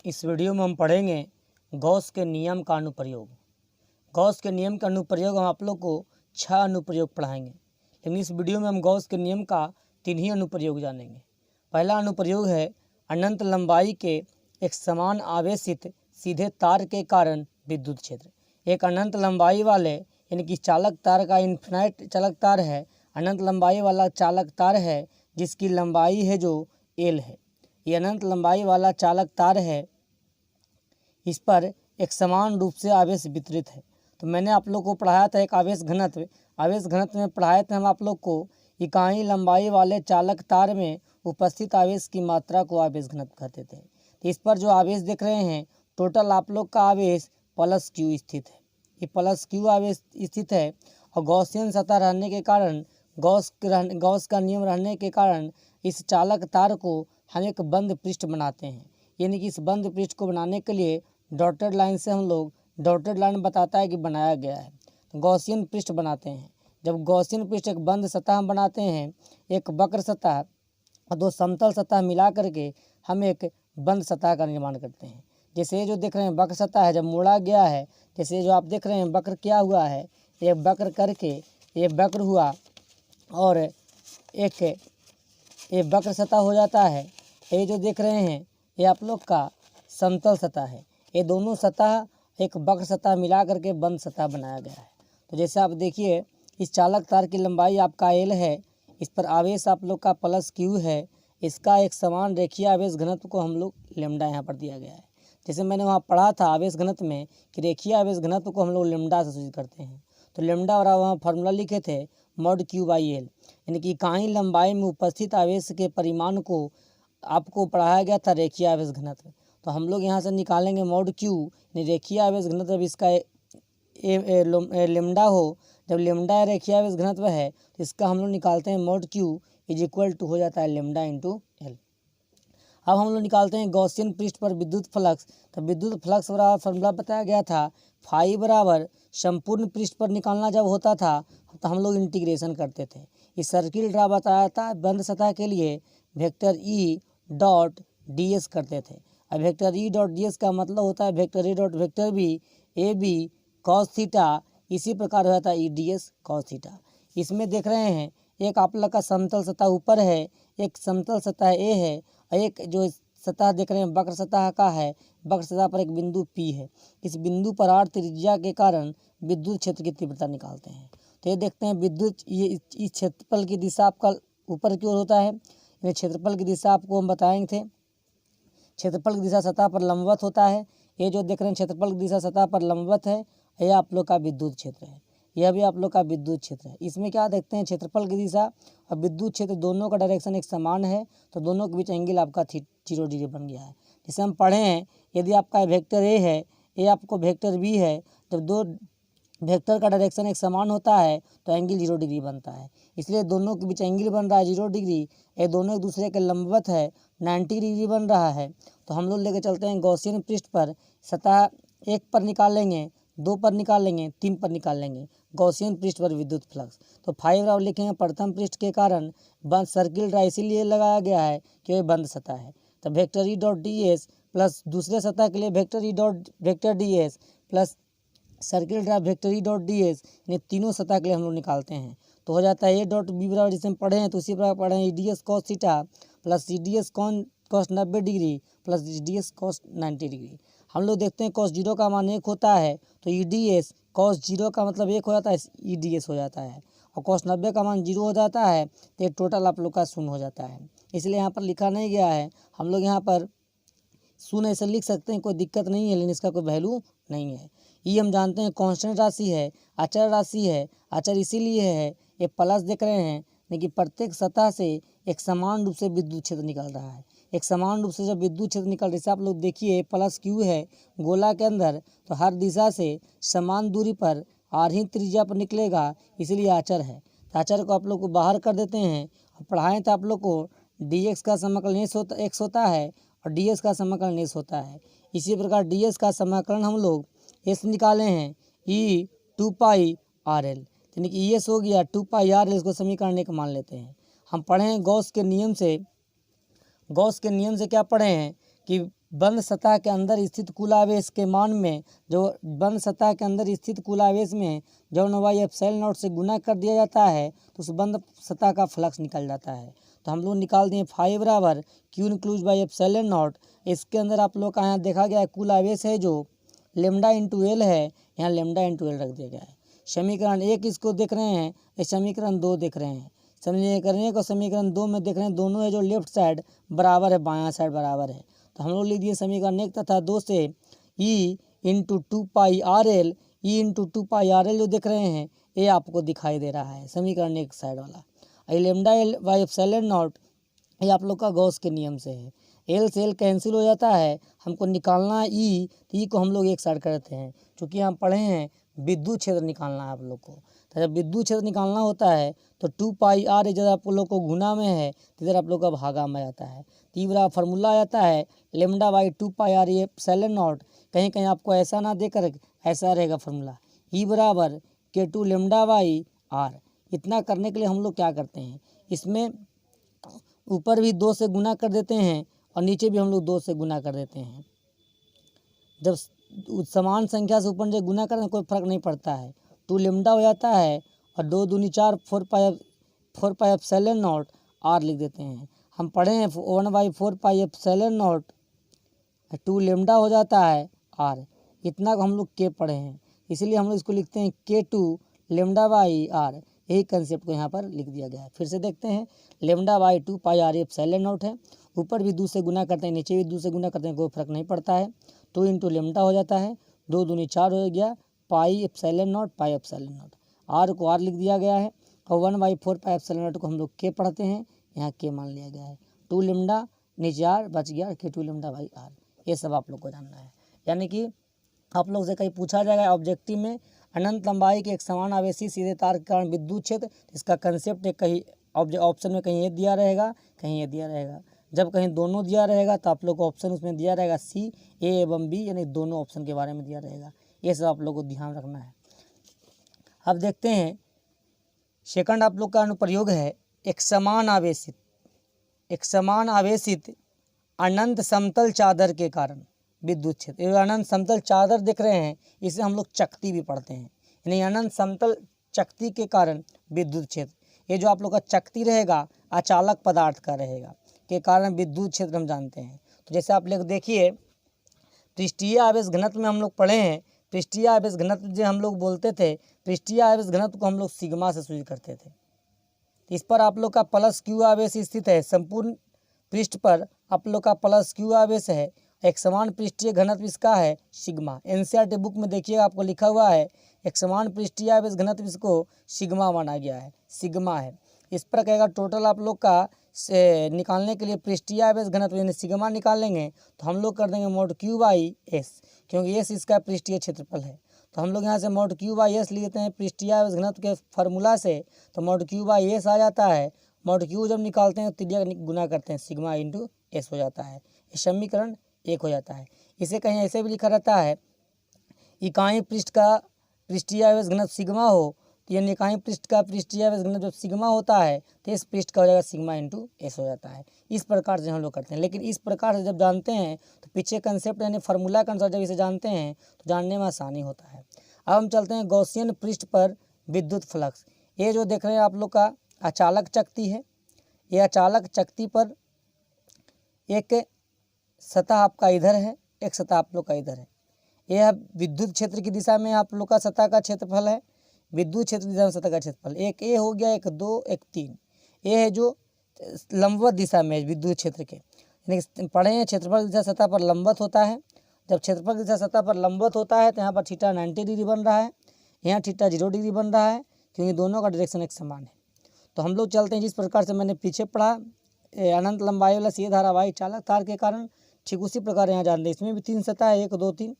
इस वीडियो में हम पढ़ेंगे गॉस के नियम का अनुप्रयोग। गॉस के नियम का अनुप्रयोग हम आप लोग को 6 अनुप्रयोग पढ़ाएंगे, लेकिन इस वीडियो में हम गॉस के नियम का 3 ही अनुप्रयोग जानेंगे। पहला अनुप्रयोग है अनंत लंबाई के एक समान आवेशित सीधे तार के कारण विद्युत क्षेत्र। एक अनंत लंबाई वाले यानी कि चालक तार का इन्फिनाइट चालक तार है, अनंत लंबाई वाला चालक तार है जिसकी लंबाई है जो एल है। ये अनंत लंबाई वाला चालक तार है, इस पर एक समान रूप से आवेश वितरित है। तो मैंने आप लोग को पढ़ाया था एक आवेश घनत्व में पढ़ाए थे हम आप लोग को इकाई लंबाई वाले चालक तार में उपस्थित आवेश की मात्रा को आवेश घनत्व कहते थे। तो इस पर जो आवेश देख रहे हैं टोटल आप लोग का आवेश प्लस क्यू स्थित है। ये प्लस क्यू आवेश स्थित है और गॉसियन सतह रहने के कारण गॉस का नियम रहने के कारण इस चालक तार को हम एक बंद पृष्ठ बनाते हैं। यानी कि इस बंद पृष्ठ को बनाने के लिए डॉटेड लाइन से हम लोग डॉटेड लाइन बताता है कि बनाया गया है, तो गॉसियन पृष्ठ बनाते हैं। जब गॉसियन पृष्ठ एक बंद सतह हम बनाते हैं, एक वक्र सतह और 2 समतल सतह मिला करके हम एक बंद सतह का निर्माण करते हैं। जैसे ये जो देख रहे हैं वक्र सतह है, जब मोड़ा गया है, जैसे जो आप देख रहे हैं वक्र क्या हुआ है, ये वक्र करके ये वक्र हुआ और एक ये वक्र सतह हो जाता है। ये जो देख रहे हैं ये आप लोग का समतल सतह है। ये दोनों सतह एक वक्र सतह मिला करके बंद सतह बनाया गया है। तो जैसे आप देखिए इस चालक तार की लंबाई आपका एल है, इस पर आवेश आप लोग का प्लस क्यू है, इसका एक समान रेखीय आवेश घनत्व को हम लोग लेमडा यहाँ पर दिया गया है। जैसे मैंने वहाँ पढ़ा था आवेश घनत्व में कि रेखीय आवेश घनत्व को हम लोग लेमडा से सूचित करते हैं। तो लेमडा और वहाँ फार्मूला लिखे थे मॉड क्यू बाई एल, यानी कि इकाई लंबाई में उपस्थित आवेश के परिमाण को आपको पढ़ाया गया था रेखीय आवेश घनत्व। तो हम लोग यहाँ से निकालेंगे मॉड क्यू यानी रेखीय आवेश घनत्व। जब इसका लेमडा हो, जब लेमडा रेखीय आवेश घनत्व है तो इसका हम लोग निकालते हैं mod Q is equal to हो जाता है लेमडा इंटू एल। अब हम लोग निकालते हैं गॉसियन पृष्ठ पर विद्युत फ्लक्स। तो विद्युत फ्लक्स बराबर फॉर्मूला बताया गया था फाई बराबर संपूर्ण पृष्ठ पर निकालना जब होता था तो हम लोग इंटीग्रेशन करते थे। इस सर्किल ड्रा बताया था बंद सतह के लिए vector E dot D S करते थे। अब vector E dot D S का मतलब होता है vector A dot vector B A B cos theta, इसी प्रकार हो जाता है E D S cos theta. इसमें देख रहे हैं एक आप लोग का समतल सतह ऊपर है, एक समतल सतह ए है और एक जो सतह देख रहे हैं वक्र सतह का है, वक्र सतह पर एक बिंदु पी है। इस बिंदु पर आर त्रिज्या के कारण विद्युत क्षेत्र की तीव्रता निकालते हैं। तो ये देखते हैं विद्युत ये इस क्षेत्रफल की दिशा आपका ऊपर की ओर होता है, यानी क्षेत्रफल की दिशा आपको हम बताएंगे थे। क्षेत्रफल की दिशा सतह पर लंबवत होता है। ये जो देख रहे हैं क्षेत्रफल की दिशा सतह पर लंबवत है, यह आप लोग का विद्युत क्षेत्र है, यह भी आप लोग का विद्युत क्षेत्र है। इसमें क्या देखते हैं क्षेत्रफल की दिशा और विद्युत क्षेत्र दोनों का डायरेक्शन एक समान है, तो दोनों के बीच एंगल आपका 0 डिग्री बन गया है। जैसे हम पढ़े हैं यदि आपका वेक्टर ए है, ये आपको वेक्टर बी है, जब दो वेक्टर का डायरेक्शन एक समान होता है तो एंगल 0 डिग्री बनता है। इसलिए दोनों के बीच एंगल बन रहा है 0 डिग्री। ये दोनों एक दूसरे के लंबवत है, 90 डिग्री बन रहा है। तो हम लोग लेके चलते हैं गॉसियन पृष्ठ पर सतह 1 पर निकालेंगे, 2 पर निकालेंगे, 3 पर निकालेंगे गॉसियन पृष्ठ पर विद्युत फ्लक्स। तो 5 राउंड लिखेंगे प्रथम पृष्ठ के कारण बंद सर्किल ड्रा इसीलिए लगाया गया है कि ये बंद सतह है। तो vector E dot D S plus दूसरे सतह के लिए vector E dot vector D S plus circle draw vector E dot D S, यानी तीनों सतह के लिए हम लोग निकालते हैं। तो हो जाता है ए डॉट बी बराबर जिसे हम पढ़े हैं तो उसी प्रकार पढ़े हैं ई D S cos theta plus ई D S cos 90 degree plus ई डी एस कॉस 90 डिग्री। हम लोग देखते हैं कॉस 0 का मान 1 होता है तो ई डी एस कॉस 0 का मतलब 1 हो जाता है, ई डी एस हो जाता है, और कॉस 90 का मान 0 हो जाता है तो ये टोटल आप लोग का 0 हो जाता है। इसलिए यहाँ पर लिखा नहीं गया है, हम लोग यहाँ पर 0 ऐसे लिख सकते हैं, कोई दिक्कत नहीं है, लेकिन इसका कोई वैल्यू नहीं है। ये हम जानते हैं कांस्टेंट राशि है, अचर राशि है। अचर इसीलिए है ये प्लस देख रहे हैं लेकिन प्रत्येक सतह से एक समान रूप से विद्युत क्षेत्र निकल रहा है। एक समान रूप से जब विद्युत क्षेत्र निकल रहा है, आप लोग देखिए प्लस क्यू है गोला के अंदर, तो हर दिशा से समान दूरी पर आर ही त्रिज्या पर निकलेगा, इसीलिए आचर है। तो आचर को आप लोग को बाहर कर देते हैं। पढ़ाएं तो आप लोग को डी एक्स का समाकलन एक्स होता है और डी एस का समाकलन एस होता है। इसी प्रकार डी एस का समाकलन हम लोग एस निकाले हैं ई 2 पाई आर एल, यानी कि एस हो गया 2 पाई आर एल, इसको समीकरण एक मान लेते हैं। हम पढ़े हैं गॉस के नियम से क्या पढ़े हैं कि बंद सतह के अंदर स्थित कुल आवेश के मान में जो बंद सतह के अंदर स्थित कुल आवेश में जब नवाई एप्सिलॉन नॉट से गुना कर दिया जाता है तो उस बंद सतह का फ्लक्स निकल जाता है। तो हम लोग निकाल दिए फाई बराबर Q includes by epsilon not. इसके अंदर आप लोग का यहाँ देखा गया है कुल आवेश है जो लेमडा इंटू एल है, यहाँ लेमडा इंटू एल रख दिया गया है। समीकरण 1 इसको देख रहे हैं, ये समीकरण 2 देख रहे हैं। समीकरण 1 और समीकरण 2 में देख रहे हैं दोनों है जो लेफ्ट साइड बराबर है, बायां साइड बराबर है। तो हम लोग लिख दिए समीकरण 1 तथा 2 से E into 2πRL, E into 2πRL जो देख रहे हैं ये आपको दिखाई दे रहा है समीकरण 1 साइड वाला। Lambda L by epsilon not ये आप लोग का गॉस के नियम से है। एल से एल कैंसिल हो जाता है, हमको निकालना ई, तो ई को हम लोग एक साइड करते हैं। चूँकि हम पढ़े हैं विद्युत क्षेत्र निकालना है आप लोग को, तो जब विद्युत क्षेत्र निकालना होता है तो 2πR इधर आप लोग को गुना में है तो इधर आप लोग का भागा में आता है। तीसरा फार्मूला आ जाता है lambda by 2πR epsilon not. कहीं कहीं आपको ऐसा ना देकर ऐसा रहेगा फार्मूला, ई बराबर K2 लेमडा बाई R। इतना करने के लिए हम लोग क्या करते हैं, इसमें ऊपर भी 2 से गुना कर देते हैं और नीचे भी हम लोग 2 से गुना कर देते हैं। जब समान संख्या से ऊपर नीचे गुना करें कोई फर्क नहीं पड़ता है, 2 लेमडा हो जाता है और 2 दूनी 4 4π एप्सिलॉन नॉट R लिख देते हैं। हम पढ़े हैं 1/4π एप्सिलॉन नॉट 2 लेमडा हो जाता है R। इतना को हम लोग के पढ़े हैं, इसीलिए हम लोग इसको लिखते हैं K2 लेमडा बाई R। यही कंसेप्ट को यहाँ पर लिख दिया गया है। फिर से देखते हैं lambda by 2πR epsilon not है, ऊपर भी 2 से गुना करते हैं नीचे भी 2 से गुना करते हैं कोई फर्क नहीं पड़ता है। 2 इंटू लेमडा हो जाता है, 2 दूनी 4 हो गया, pi epsilon naught pi epsilon naught. R को आर लिख दिया गया है और 1/4 पाई एप्सिलॉन नॉट को हम लोग के पढ़ते हैं, यहाँ के मान लिया गया है। 2 लेमडा नीचे आर बच गया K2 लेमडा बाई आर। ये सब आप लोग को जानना है। यानी कि आप लोग से कहीं पूछा जाएगा ऑब्जेक्टिव में अनंत लंबाई के एक समान आवेशी सीधे तार के कारण विद्युत क्षेत्र, इसका कंसेप्ट एक कहीं ऑप्शन में कहीं ये दिया रहेगा कहीं ये दिया रहेगा। जब कहीं दोनों दिया रहेगा तो आप लोग को ऑप्शन उसमें दिया रहेगा सी, ए एवं बी, यानी दोनों ऑप्शन के बारे में दिया रहेगा। ये सब आप लोग को ध्यान रखना है। अब देखते हैं सेकंड आप लोग का अनुप्रयोग है एक समान आवेशित अनंत समतल चादर के कारण विद्युत क्षेत्र। ये अनंत समतल चादर देख रहे हैं, इसे हम लोग चकती भी पढ़ते हैं, यानी अनंत समतल चकती के कारण विद्युत क्षेत्र। ये जो आप लोग का चकती रहेगा अचालक पदार्थ का रहेगा के कारण विद्युत क्षेत्र हम जानते हैं। तो जैसे आप लोग देखिए पृष्ठीय आवेश घनत्व में हम लोग पढ़े हैं, पृष्ठीय आवेश घनत्व जो हम लोग बोलते थे, पृष्ठीय आवेश घनत्व को हम लोग सिग्मा से सूचित करते थे। इस पर आप लोग का प्लस क्यू आवेश स्थित है, संपूर्ण पृष्ठ पर आप लोग का प्लस क्यू आवेश है। एक समान पृष्ठीय घनत्व इसका है सिग्मा। एनसीईआरटी बुक में देखिएगा आपको लिखा हुआ है एक समान पृष्ठीय आवेश घनत्व इसको सिग्मा माना गया है, सिग्मा है। इस पर कहेगा टोटल आप लोग का से निकालने के लिए पृष्ठीय आवेश घनत्व यानी सिग्मा निकालेंगे तो हम लोग कर देंगे मोड क्यू बाई एस, क्योंकि एस इसका पृष्ठीय क्षेत्रफल है। तो हम लोग यहाँ से मोड क्यू बाई एस लेते हैं पृष्ठीय आवेश घनत्व के फार्मूला से, तो मोड क्यू बाई एस आ जाता है। मोड क्यू जब निकालते हैं तो त्रिज्या गुना करते हैं, सिग्मा इंटू एस हो जाता है। ये समीकरण 1 हो जाता है। इसे कहीं ऐसे भी लिखा रहता है इकाई पृष्ठ का पृष्ठीय आवेश घनत्व सिग्मा हो, तो यानी इकाई पृष्ठ का पृष्ठीय आवेश घनत्व जब सिग्मा होता है तो इस पृष्ठ का हो जाएगा सिग्मा इंटू एस हो जाता है। इस प्रकार से हम लोग करते हैं। लेकिन इस प्रकार से जब जानते हैं तो पीछे कंसेप्ट यानी फार्मूला के अनुसार जब इसे जानते हैं तो जानने में आसानी होता है। अब हम चलते हैं गॉसियन पृष्ठ पर विद्युत फ्लक्स। ये जो देख रहे हैं आप लोग का अचालक चकती है। ये अचालक चकती पर एक सतह आपका इधर है, एक सतह आप लोग का इधर है। यह विद्युत क्षेत्र की दिशा में आप लोग का सतह का क्षेत्रफल है, विद्युत क्षेत्र की दिशा में सतह का क्षेत्रफल एक ए हो गया, एक 2, एक 3। ये है जो लंबवत दिशा में विद्युत क्षेत्र के, यानी पढ़े हैं क्षेत्रफल दिशा सतह पर लंबवत होता है। जब क्षेत्रफल दिशा सतह पर लंबवत होता है तो यहाँ पर थीटा 90 डिग्री बन रहा है, यहाँ थीटा 0 डिग्री बन रहा है, क्योंकि दोनों का डायरेक्शन एक समान है। तो हम लोग चलते हैं जिस प्रकार से मैंने पीछे पढ़ा अनंत लंबाई वाला सीधे धारावाही चालक तार के कारण, ठीक उसी प्रकार यहाँ जानते हैं। इसमें भी 3 सतह है, 1, 2, 3।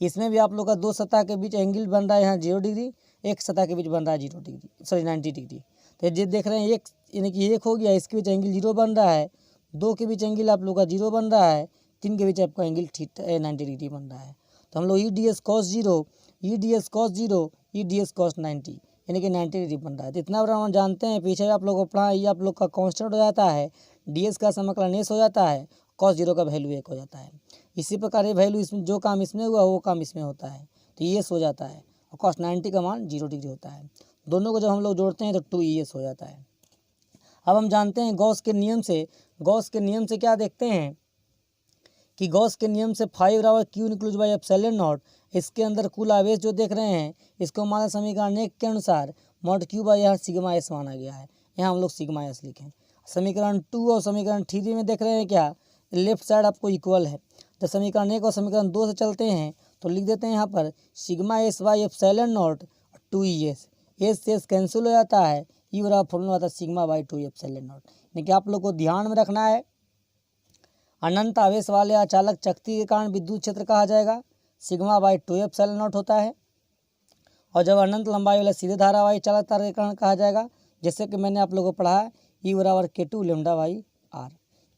इसमें भी आप लोग का 2 सतह के बीच एंगल बन रहा है यहाँ 0 डिग्री, एक सतह के बीच बन रहा है 0 डिग्री, सॉरी 90 डिग्री। तो ये देख रहे हैं एक यानी कि 1 हो गया, इसके बीच एंगल 0 बन रहा है, 2 के बीच एंगल आप लोग का 0 बन रहा है, 3 के बीच आपका एंगल 90 डिग्री बन रहा है। तो हम लोग ई डी एस कॉस 0, ई डी एस कॉस 0, ई डी एस कॉस 90 यानी कि 90 डिग्री बन रहा है। तो इतना बड़ा हम जानते हैं। पीछे आप लोग को पढ़ा, ये आप लोग का कॉन्स्टेंट हो जाता है, डी एस का समाकलन एस हो जाता है, cos 0 का वैल्यू 1 हो जाता है। इसी प्रकार ये वैल्यू इसमें जो काम इसमें हुआ वो काम इसमें होता है, तो ES हो जाता है, और cos 90 का मान 0 डिग्री होता है। दोनों को जब हम लोग जोड़ते हैं तो 2ES हो जाता है। अब हम जानते हैं गॉस के नियम से क्या देखते हैं कि गॉस के नियम से 5 बराबर Q includes by epsilon not, इसके अंदर कुल आवेश जो देख रहे हैं इसको माना समीकरण 1 के अनुसार मॉड Q बाई यहाँ सिग्मा S माना गया है, यहाँ हम लोग सिग्मा S लिखें। समीकरण 2 और समीकरण 3 में देख रहे हैं क्या, लेफ्ट साइड आपको इक्वल है, तो समीकरण 1 और समीकरण 2 से चलते हैं तो लिख देते हैं यहाँ पर sigma S by epsilon not 2ES, S cancel हो जाता है, ई बराबर फॉर्मूला आता है सिग्मा बाई 2 एप्सिलॉन नॉट। यानी कि आप लोग को ध्यान में रखना है, अनंत आवेश वाले अचालक चक्ति के कारण विद्युत क्षेत्र कहा जाएगा सिग्मा बाई 2 एप्सिलॉन नॉट होता है, और जब अनंत लंबाई वाले सीधे धारावाही चालक तार के कारण कहा जाएगा, जैसे कि मैंने आप लोगों को पढ़ा है ई बराबर K2 लेमडा बाई आर।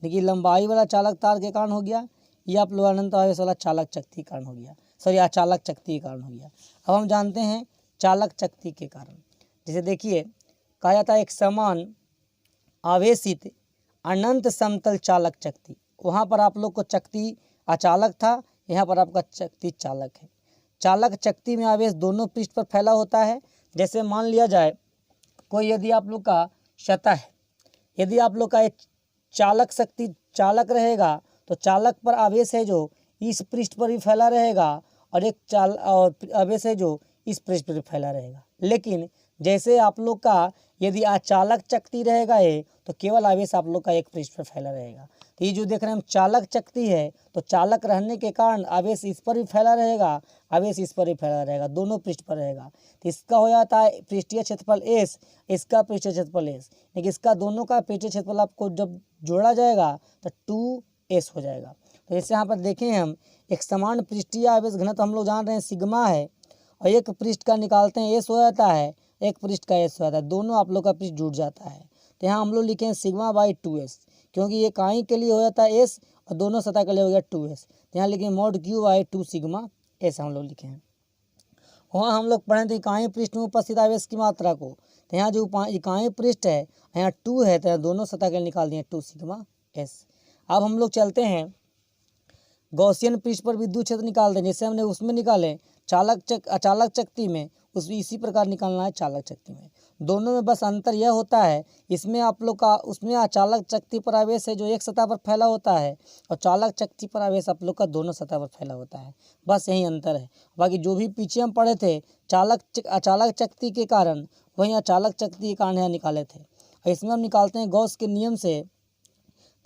देखिए लंबाई वाला चालक तार के कारण हो गया, ये आप लोग अनंत आवेश वाला चालक चक्ति के कारण हो गया, सॉरी अचालक चक्ति के कारण हो गया। अब हम जानते हैं चालक चक्ति के कारण, जैसे देखिए कहा जाता है एक समान आवेशित अनंत समतल चालक चक्ति, वहाँ पर आप लोग को चक्ति अचालक था, यहाँ पर आपका चक्ति चालक है। चालक चक्ति में आवेश दोनों पृष्ठ पर फैला होता है। जैसे मान लिया जाए कोई यदि आप लोग का सतह है, यदि आप लोग का एक चालक शक्ति चालक रहेगा तो चालक पर आवेश है जो इस पृष्ठ पर भी फैला रहेगा, और एक आवेश है जो इस पृष्ठ पर भी फैला रहेगा। लेकिन जैसे आप लोग का यदि अचालक चक्ति रहेगा ये, तो केवल आवेश आप लोग का एक पृष्ठ पर फैला रहेगा। तो ये जो देख रहे हैं हम चालक चक्ति है, तो चालक रहने के कारण आवेश इस पर भी फैला रहेगा, आवेश इस पर भी फैला रहेगा, दोनों पृष्ठ पर रहेगा। तो इसका हो जाता है पृष्ठीय क्षेत्रफल S, इसका पृष्ठीय क्षेत्रफल S, लेकिन इसका दोनों का पृष्ठीय क्षेत्रफल आपको जब जोड़ा जाएगा तो 2S हो जाएगा। तो जैसे यहाँ पर देखें हम एक समान पृष्ठीय आवेश घनत्व हम लोग जान रहे हैं सिग्मा है, और एक पृष्ठ का निकालते हैं S हो जाता है, एक पृष्ठ का S हो जाता है, दोनों आप लोग का पृष्ठ जुड़ जाता है। तो यहाँ हम लोग लिखे हैं सिग्मा बाई 2S, क्योंकि ये इकाई के लिए हो जाता है S और दोनों सतह के लिए हो गया 2S, तो यहाँ लिखे mod Q by 2 sigma S हम लोग लिखे हैं। वहाँ हम लोग पढ़े थे इकाई पृष्ठ में उपस्थित आवेश की मात्रा को, तो यहाँ जो इकाई पृष्ठ है यहाँ 2 है, तो यहाँ दोनों सतह के लिए निकाल दिए 2 सिग्मा S। अब हम लोग चलते हैं गॉसियन पृष्ठ पर विद्युत क्षेत्र निकालते हैं, जैसे हमने उसमें निकाले अचालक चक्ति में, उसमें इसी प्रकार निकालना है चालक चक्ति में। दोनों में बस अंतर यह होता है, इसमें आप लोग का उसमें अचालक चक्ति पर आवेश है जो एक सतह पर फैला होता है, और चालक चक्ति पर आवेश आप लोग का दोनों सतह पर फैला होता है, बस यही अंतर है। बाकी जो भी पीछे हम पढ़े थे अचालक चक्ति के कारण, वहीं अचालक चक्ति के कारण यहाँ निकाले थे। इसमें हम निकालते हैं गॉस के नियम से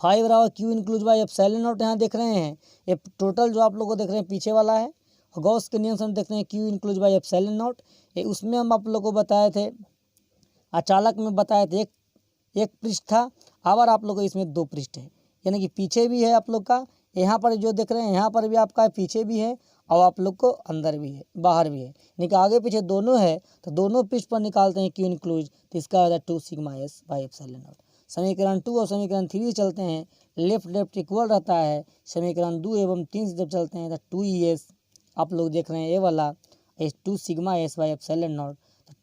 5 बराबर Q includes by epsilon not, यहाँ देख रहे हैं ये टोटल जो आप लोग को देख रहे हैं पीछे वाला है, और गॉस के नियम से हम देखते हैं Q includes by epsilon not. उसमें हम आप लोग को बताए थे अचालक में बताए थे एक पृष्ठ था, अब आप लोग को इसमें 2 पृष्ठ है, यानी कि पीछे भी है आप लोग का, यहाँ पर जो देख रहे हैं यहाँ पर भी आपका पीछे भी है, और आप लोग को अंदर भी है बाहर भी है, यानी कि आगे पीछे दोनों है, तो दोनों पृष्ठ पर निकालते हैं Q इंक्लूज, तो इसका होता है 2 sigma S by epsilon not. समीकरण 2 और समीकरण 3 चलते हैं, लेफ्ट इक्वल रहता है, समीकरण 2 एवं 3 से जब चलते हैं तो 2ES आप लोग देख रहे हैं ये वाला 2 sigma S by epsilon not,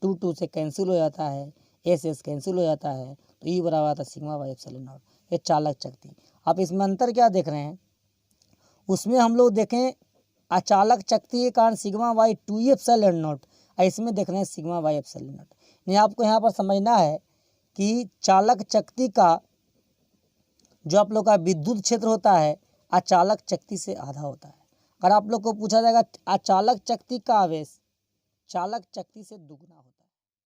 तो 2 से कैंसिल हो जाता है, S कैंसिल हो जाता है, तो ई बराबर आता है सिग्मा बाई एप्सिलॉन नॉट। ये चालक चक्ति। आप इसमें अंतर क्या देख रहे हैं, उसमें हम लोग देखें अचालक चक्ति के कारण सिग्मा बाई 2 एप्सिलॉन नॉट, इसमें देख रहे हैं सिग्मा बाई एप्सिलॉन नॉट। नहीं आपको यहाँ पर समझना है कि चालक चक्ति का जो आप लोग का विद्युत क्षेत्र होता है अचालक चक्ति से आधा होता है। अगर आप लोग को पूछा जाएगा अचालक चक्ति का आवेश चालक चक्ति से दुगना होता है।